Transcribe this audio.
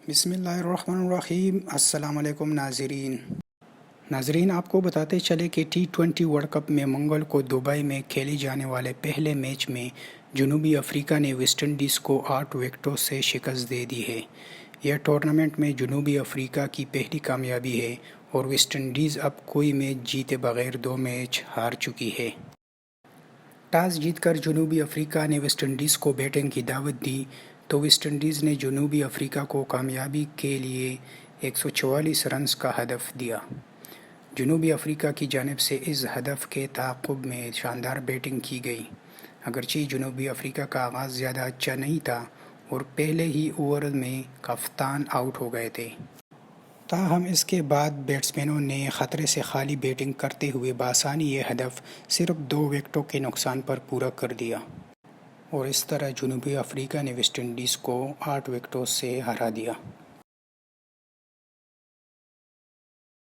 بسم اللہ الرحمن الرحیم۔ السلام علیکم ناظرین، آپ کو بتاتے چلے کہ T20 ورلڈ کپ میں منگل کو دبئی میں کھیلے جانے والے پہلے میچ میں جنوبی افریقہ نے ویسٹ انڈیز کو 8 وکٹوں سے شکست دے دی ہے۔ یہ ٹورنامنٹ میں جنوبی افریقہ کی پہلی کامیابی ہے اور ویسٹ انڈیز اب کوئی میچ جیتے بغیر 2 میچ ہار چکی ہے۔ ٹاس جیت کر جنوبی افریقہ نے ویسٹ انڈیز کو بیٹنگ کی دعوت دی تو ویسٹ انڈیز نے جنوبی افریقہ کو کامیابی کے لیے 144 رنز کا ہدف دیا۔ جنوبی افریقہ کی جانب سے اس ہدف کے تعاقب میں شاندار بیٹنگ کی گئی۔ اگرچہ جنوبی افریقہ کا آغاز زیادہ اچھا نہیں تھا اور پہلے ہی اوور میں کپتان آؤٹ ہو گئے تھے۔ تاہم اس کے بعد بیٹسمینوں نے خطرے سے خالی بیٹنگ کرتے ہوئے بآسانی یہ ہدف صرف 2 وکٹوں کے نقصان پر پورا کر دیا اور اس طرح جنوبی افریقہ نے ویسٹ انڈیز کو 8 وکٹوں سے ہرا دیا۔